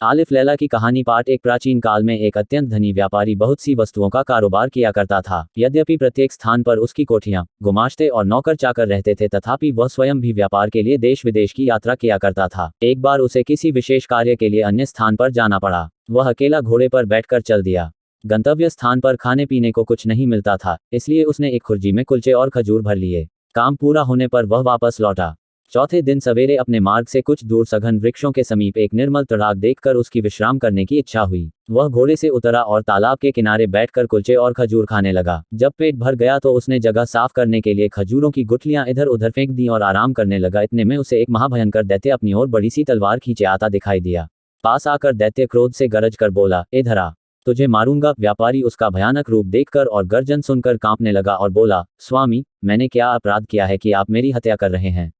आलिफ लैला की कहानी पार्ट एक प्राचीन काल में एक अत्यंत धनी व्यापारी बहुत सी वस्तुओं का कारोबार किया करता था। यद्यपि प्रत्येक स्थान पर उसकी कोठियां, गुमाश्ते और नौकर चाकर रहते थे, तथापि वह स्वयं भी व्यापार के लिए देश विदेश की यात्रा किया करता था। एक बार उसे किसी विशेष कार्य के लिए अन्य स्थान पर जाना पड़ा। वह अकेला घोड़े पर बैठकर चल दिया। गंतव्य स्थान पर खाने पीने को कुछ नहीं मिलता था, इसलिए उसने एक खुर्जी में कुलचे और खजूर भर लिए। काम पूरा होने पर वह वापस लौटा। चौथे दिन सवेरे अपने मार्ग से कुछ दूर सघन वृक्षों के समीप एक निर्मल तड़ाग देखकर उसकी विश्राम करने की इच्छा हुई। वह घोड़े से उतरा और तालाब के किनारे बैठकर कुलचे और खजूर खाने लगा। जब पेट भर गया तो उसने जगह साफ करने के लिए खजूरों की गुठलियां इधर उधर फेंक दी और आराम करने लगा। इतने में उसे एक महाभयंकर दैत्य अपनी ओर बड़ी सी तलवार खींचे आता दिखाई दिया। पास आकर दैत्य क्रोध से गरज कर बोला, इधर आ, तुझे मारूंगा। व्यापारी उसका भयानक रूप देखकर और गर्जन सुनकर कांपने लगा और बोला, स्वामी, मैंने क्या अपराध किया है कि आप मेरी हत्या कर रहे हैं?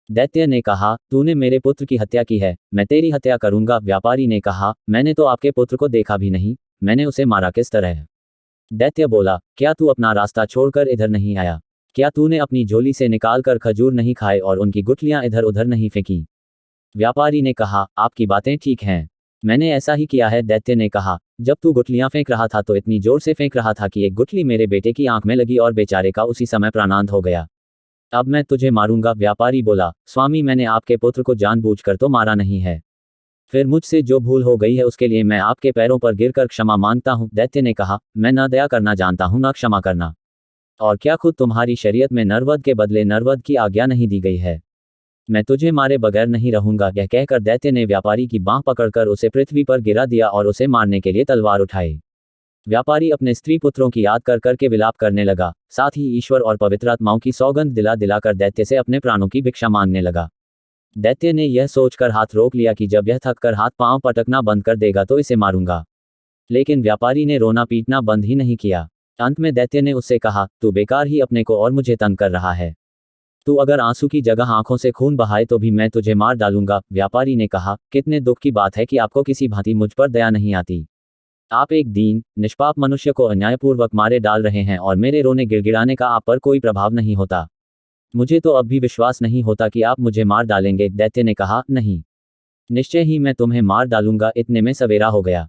दैत्य ने कहा, तूने मेरे पुत्र की हत्या की है, मैं तेरी हत्या करूंगा। व्यापारी ने कहा, मैंने तो आपके पुत्र को देखा भी नहीं, मैंने उसे मारा किस तरह? दैत्य बोला, क्या तू अपना रास्ता छोड़कर इधर नहीं आया? क्या तूने अपनी झोली से निकालकर खजूर नहीं खाए और उनकी गुठलियां इधर उधर नहीं फेंकी? व्यापारी ने कहा, आपकी बातें ठीक हैं, मैंने ऐसा ही किया है। दैत्य ने कहा, जब तू गुठलियां फेंक रहा था तो इतनी जोर से फेंक रहा था कि एक गुठली मेरे बेटे की आंख में लगी और बेचारे का उसी समय प्राणांत हो गया। अब मैं तुझे मारूंगा। व्यापारी बोला, स्वामी, मैंने आपके पुत्र को जानबूझकर तो मारा नहीं है, फिर मुझसे जो भूल हो गई है उसके लिए मैं आपके पैरों पर गिरकर क्षमा मांगता हूं। दैत्य ने कहा, मैं न दया करना जानता हूं न क्षमा करना, और क्या खुद तुम्हारी शरीयत में नरवध के बदले नरवध की आज्ञा नहीं दी गई है? मैं तुझे मारे बगैर नहीं रहूंगा। यह कहकर दैत्य ने व्यापारी की बांह पकड़कर उसे पृथ्वी पर गिरा दिया और उसे मारने के लिए तलवार उठाई। व्यापारी अपने स्त्री पुत्रों की याद कर करके विलाप करने लगा, साथ ही ईश्वर और पवित्र आत्माओं की सौगंध दिला दिलाकर दैत्य से अपने प्राणों की भिक्षा मांगने लगा। दैत्य ने यह सोचकर हाथ रोक लिया कि जब यह थककर हाथ पांव पटकना बंद कर देगा तो इसे मारूंगा, लेकिन व्यापारी ने रोना पीटना बंद ही नहीं किया। अंत में दैत्य ने उससे कहा, तू बेकार ही अपने को और मुझे तंग कर रहा है, तू अगर आंसू की जगह आंखों से खून बहाए तो भी मैं तुझे मार डालूंगा। व्यापारी ने कहा, कितने दुख की बात है कि आपको किसी भांति मुझ पर दया नहीं आती। आप एक दीन निष्पाप मनुष्य को अन्यायपूर्वक मारे डाल रहे हैं और मेरे रोने गिड़गिड़ाने का आप पर कोई प्रभाव नहीं होता। मुझे तो अब भी विश्वास नहीं होता कि आप मुझे मार डालेंगे। दैत्य ने कहा, नहीं, निश्चय ही मैं तुम्हें मार डालूंगा। इतने में सवेरा हो गया।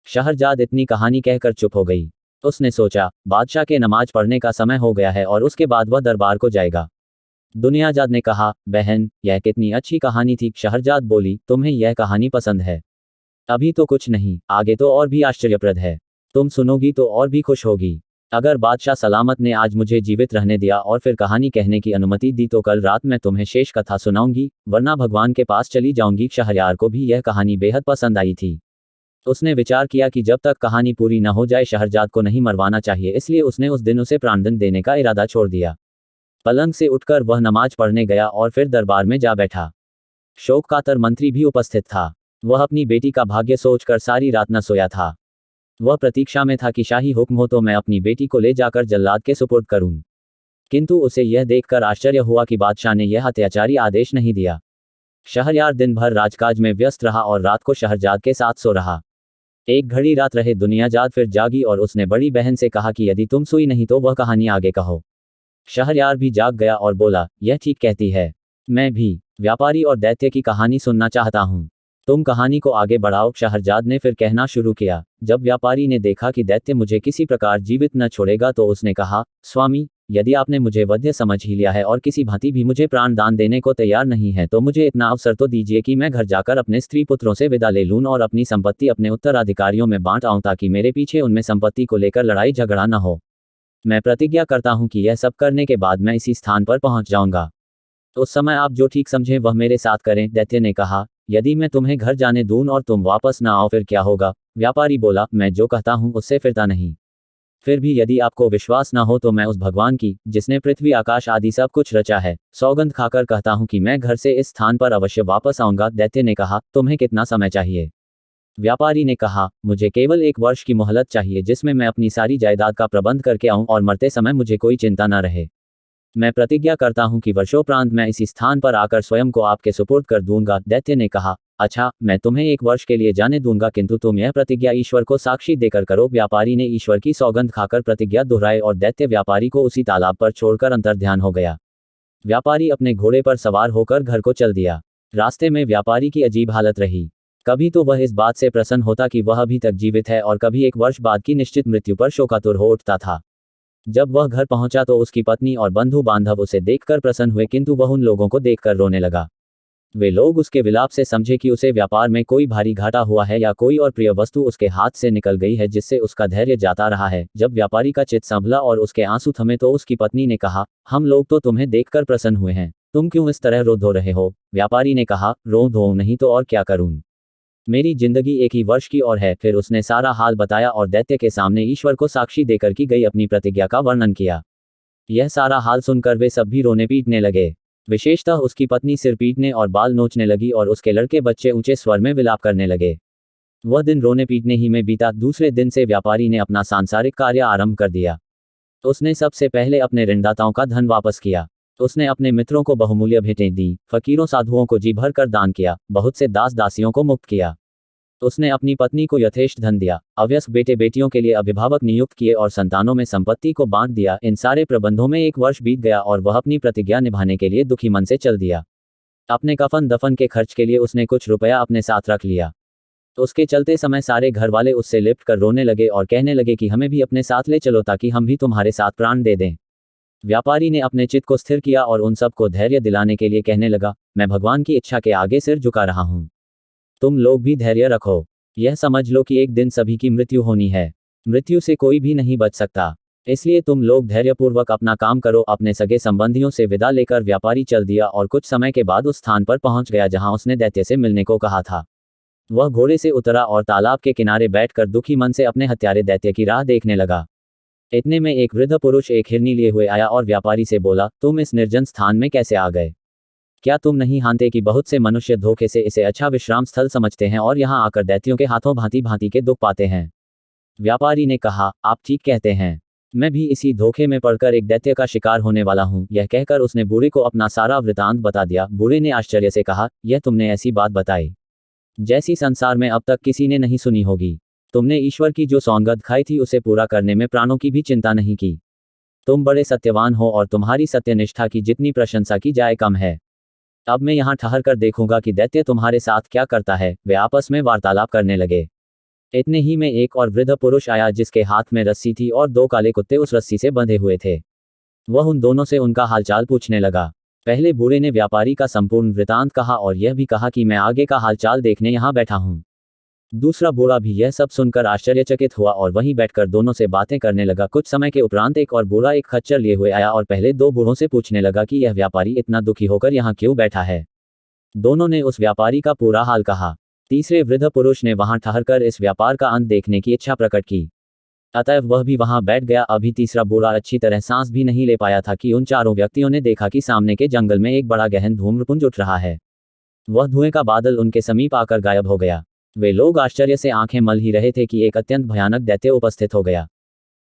शहरजाद इतनी कहानी कहकर चुप हो गई। उसने सोचा, बादशाह के नमाज पढ़ने का समय हो गया है और उसके बाद वह दरबार को जाएगा। दुनियाजाद ने कहा, बहन, यह कितनी अच्छी कहानी थी। शहरजाद बोली, तुम्हें यह कहानी पसंद है? अभी तो कुछ नहीं, आगे तो और भी आश्चर्यप्रद है, तुम सुनोगी तो और भी खुश होगी। अगर बादशाह सलामत ने आज मुझे जीवित रहने दिया और फिर कहानी कहने की अनुमति दी तो कल रात मैं तुम्हें शेष कथा सुनाऊंगी, वरना भगवान के पास चली जाऊंगी। शहरयार को भी यह कहानी बेहद पसंद आई थी। उसने विचार किया कि जब तक कहानी पूरी न हो जाए शहरजाद को नहीं मरवाना चाहिए, इसलिए उसने उस दिन उसे प्राणदंड देने का इरादा छोड़ दिया। पलंग से उठकर वह नमाज पढ़ने गया और फिर दरबार में जा बैठा। शोककातर मंत्री भी उपस्थित था। वह अपनी बेटी का भाग्य सोचकर सारी रात न सोया था। वह प्रतीक्षा में था कि शाही हुक्म हो तो मैं अपनी बेटी को ले जाकर जल्लाद के सुपुर्द करूं, किंतु उसे यह देखकर आश्चर्य हुआ कि बादशाह ने यह अत्याचारी आदेश नहीं दिया। शहरयार दिन भर राजकाज में व्यस्त रहा और रात को शहरजाद के साथ सो रहा। एक घड़ी रात रहे दुनियाजाद फिर जागी और उसने बड़ी बहन से कहा कि यदि तुम सोई नहीं तो वह कहानी आगे कहो। शहरयार भी जाग गया और बोला, यह ठीक कहती है, मैं भी व्यापारी और दैत्य की कहानी सुनना चाहता हूँ, तुम कहानी को आगे बढ़ाओ। शहरजाद ने फिर कहना शुरू किया। जब व्यापारी ने देखा कि दैत्य मुझे किसी प्रकार जीवित न छोड़ेगा तो उसने कहा, स्वामी, यदि आपने मुझे वध्य समझ ही लिया है और किसी भांति भी मुझे प्राण दान देने को तैयार नहीं है तो मुझे इतना अवसर तो दीजिए कि मैं घर जाकर अपने स्त्री पुत्रों से विदा ले लूं और अपनी संपत्ति अपने उत्तराधिकारियों में बांट आऊं, ताकि मेरे पीछे उनमें संपत्ति को लेकर लड़ाई झगड़ा न हो। मैं प्रतिज्ञा करता हूं कि यह सब करने के बाद मैं इसी स्थान पर पहुंच जाऊंगा। उस समय आप जो ठीक समझें वह मेरे साथ करें। दैत्य ने कहा, यदि मैं तुम्हें घर जाने दूं और तुम वापस न आओ फिर क्या होगा? व्यापारी बोला, मैं जो कहता हूं उससे फिरता नहीं। फिर भी यदि आपको विश्वास न हो तो मैं उस भगवान की, जिसने पृथ्वी आकाश आदि सब कुछ रचा है, सौगंध खाकर कहता हूं कि मैं घर से इस स्थान पर अवश्य वापस आऊंगा। दैत्य ने कहा, तुम्हें कितना समय चाहिए? व्यापारी ने कहा, मुझे केवल 1 वर्ष की मोहलत चाहिए, जिसमें मैं अपनी सारी जायदाद का प्रबंध करके आऊं और मरते समय मुझे कोई चिंता न रहे। मैं प्रतिज्ञा करता हूं कि वर्षोपरांत मैं इसी स्थान पर आकर स्वयं को आपके सुपुर्द कर दूंगा। दैत्य ने कहा, अच्छा, मैं तुम्हें 1 वर्ष के लिए जाने दूंगा, किंतु तुम यह प्रतिज्ञा ईश्वर को साक्षी देकर करो। व्यापारी ने ईश्वर की सौगंध खाकर प्रतिज्ञा दोहराई और दैत्य व्यापारी को उसी तालाब पर छोड़कर अंतर्ध्यान हो गया। व्यापारी अपने घोड़े पर सवार होकर घर को चल दिया। रास्ते में व्यापारी की अजीब हालत रही। कभी तो वह इस बात से प्रसन्न होता कि वह अभी तक जीवित है और कभी एक वर्ष बाद की निश्चित मृत्यु पर शोकातुर हो उठता था। जब वह घर पहुंचा तो उसकी पत्नी और बंधु बांधव उसे देखकर प्रसन्न हुए, किंतु वह उन लोगों को देखकर रोने लगा। वे लोग उसके विलाप से समझे कि उसे व्यापार में कोई भारी घाटा हुआ है या कोई और प्रिय वस्तु उसके हाथ से निकल गई है जिससे उसका धैर्य जाता रहा है। जब व्यापारी का चित्त संभला और उसके आंसू थमे तो उसकी पत्नी ने कहा, हम लोग तो तुम्हें देखकर प्रसन्न हुए हैं, तुम क्यों इस तरह रो धो रहे हो? व्यापारी ने कहा, रो धो नहीं तो और क्या करूं, मेरी जिंदगी एक ही वर्ष की और है। फिर उसने सारा हाल बताया और दैत्य के सामने ईश्वर को साक्षी देकर की गई अपनी प्रतिज्ञा का वर्णन किया। यह सारा हाल सुनकर वे सब भी रोने पीटने लगे। विशेषतः उसकी पत्नी सिर पीटने और बाल नोचने लगी और उसके लड़के बच्चे ऊंचे स्वर में विलाप करने लगे। वह दिन रोने पीटने ही में बीता। दूसरे दिन से व्यापारी ने अपना सांसारिक कार्य आरंभ कर दिया। उसने सबसे पहले अपने ऋणदाताओं का धन वापस किया। उसने अपने मित्रों को बहुमूल्य भेंटें दी, फकीरों साधुओं को जी भर कर दान किया, बहुत से दास दासियों को मुक्त किया। उसने अपनी पत्नी को यथेष्ट धन दिया, अवयस्क बेटे बेटियों के लिए अभिभावक नियुक्त किए और संतानों में संपत्ति को बांट दिया। इन सारे प्रबंधों में एक वर्ष बीत गया और वह अपनी प्रतिज्ञा निभाने के लिए दुखी मन से चल दिया। अपने कफन दफन के खर्च के लिए उसने कुछ रुपया अपने साथ रख लिया। उसके चलते समय सारे घर वाले उससे लिपट कर रोने लगे और कहने लगे कि हमें भी अपने साथ ले चलो ताकि हम भी तुम्हारे साथ प्राण दे दें। व्यापारी ने अपने चित्त को स्थिर किया और उन सब को धैर्य दिलाने के लिए कहने लगा, मैं भगवान की इच्छा के आगे सिर झुका रहा हूं, तुम लोग भी धैर्य रखो। यह समझ लो कि एक दिन सभी की मृत्यु होनी है, मृत्यु से कोई भी नहीं बच सकता, इसलिए तुम लोग धैर्यपूर्वक अपना काम करो। अपने सगे संबंधियों से विदा लेकर व्यापारी चल दिया और कुछ समय के बाद उस स्थान पर पहुंच गया जहां उसने दैत्य से मिलने को कहा था। वह घोड़े से उतरा और तालाब के किनारे बैठकर दुखी मन से अपने हत्यारे दैत्य की राह देखने लगा। इतने में एक वृद्ध पुरुष एक हिरनी लिए हुए आया और व्यापारी से बोला, तुम इस निर्जन स्थान में कैसे आ गए? क्या तुम नहीं जानते कि बहुत से मनुष्य धोखे से इसे अच्छा विश्राम स्थल समझते हैं और यहाँ आकर दैत्यों के हाथों भांति भांति के दुख पाते हैं? व्यापारी ने कहा, आप ठीक कहते हैं, मैं भी इसी धोखे में पड़कर एक दैत्य का शिकार होने वाला हूँ। यह कहकर उसने बूढ़े को अपना सारा वृतांत बता दिया। बूढ़े ने आश्चर्य से कहा, यह तुमने ऐसी बात बताई जैसी संसार में अब तक किसी ने नहीं सुनी होगी। तुमने ईश्वर की जो सौगंध खाई थी उसे पूरा करने में प्राणों की भी चिंता नहीं की। तुम बड़े सत्यवान हो और तुम्हारी सत्यनिष्ठा की जितनी प्रशंसा की जाए कम है। अब मैं यहाँ ठहर कर देखूंगा कि दैत्य तुम्हारे साथ क्या करता है। वे आपस में वार्तालाप करने लगे। इतने ही में एक और वृद्ध पुरुष आया जिसके हाथ में रस्सी थी और दो काले कुत्ते उस रस्सी से बंधे हुए थे। वह उन दोनों से उनका हालचाल पूछने लगा। पहले बूढ़े ने व्यापारी का संपूर्ण वृतांत कहा और यह भी कहा कि मैं आगे का हालचाल देखने यहाँ बैठा हूँ। दूसरा बूढ़ा भी यह सब सुनकर आश्चर्यचकित हुआ और वहीं बैठकर दोनों से बातें करने लगा। कुछ समय के उपरांत एक और बूढ़ा एक खच्चर लिए हुए आया और पहले दो बूढ़ों से पूछने लगा कि यह व्यापारी इतना दुखी होकर यहाँ क्यों बैठा है। दोनों ने उस व्यापारी का पूरा हाल कहा। तीसरे वृद्ध पुरुष ने वहां ठहरकर इस व्यापार का अंत देखने की इच्छा प्रकट की, अतएव वह भी वहां बैठ गया। अभी तीसरा बूढ़ा अच्छी तरह सांस भी नहीं ले पाया था कि उन चारों व्यक्तियों ने देखा कि सामने के जंगल में एक बड़ा गहन धूम्रपुंज उठ रहा है। वह धुएं का बादल उनके समीप आकर गायब हो गया। वे लोग आश्चर्य से आंखें मल ही रहे थे कि एक अत्यंत भयानक दैत्य उपस्थित हो गया।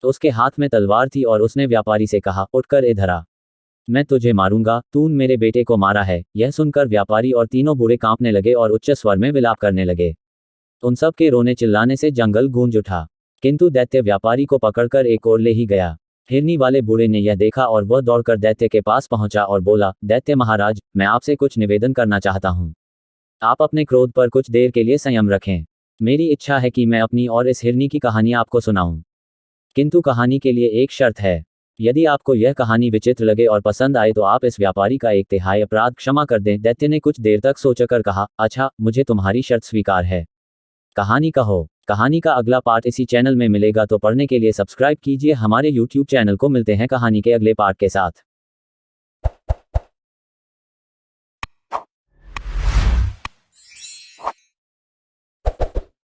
तो उसके हाथ में तलवार थी और उसने व्यापारी से कहा, उठकर इधर आ, मैं तुझे मारूंगा, तूने मेरे बेटे को मारा है। यह सुनकर व्यापारी और तीनों बूढ़े कांपने लगे और उच्च स्वर में विलाप करने लगे। उन सब के रोने चिल्लाने से जंगल गूंज उठा, किंतु दैत्य व्यापारी को पकड़कर एक ओर ले ही गया। हिरनी वाले बूढ़े ने यह देखा और वह दौड़कर दैत्य के पास पहुंचा और बोला, दैत्य महाराज, मैं आपसे कुछ निवेदन करना चाहता हूं। आप अपने क्रोध पर कुछ देर के लिए संयम रखें। मेरी इच्छा है कि मैं अपनी और इस हिरनी की कहानी आपको सुनाऊं, किंतु कहानी के लिए एक शर्त है। यदि आपको यह कहानी विचित्र लगे और पसंद आए तो आप इस व्यापारी का 1/3 अपराध क्षमा कर दें। दैत्य ने कुछ देर तक सोचकर कहा, अच्छा, मुझे तुम्हारी शर्त स्वीकार है। कहानी कहो। कहानी का अगला पार्ट इसी चैनल में मिलेगा, तो पढ़ने के लिए सब्सक्राइब कीजिए हमारे YouTube चैनल को। मिलते हैं कहानी के अगले पार्ट के साथ।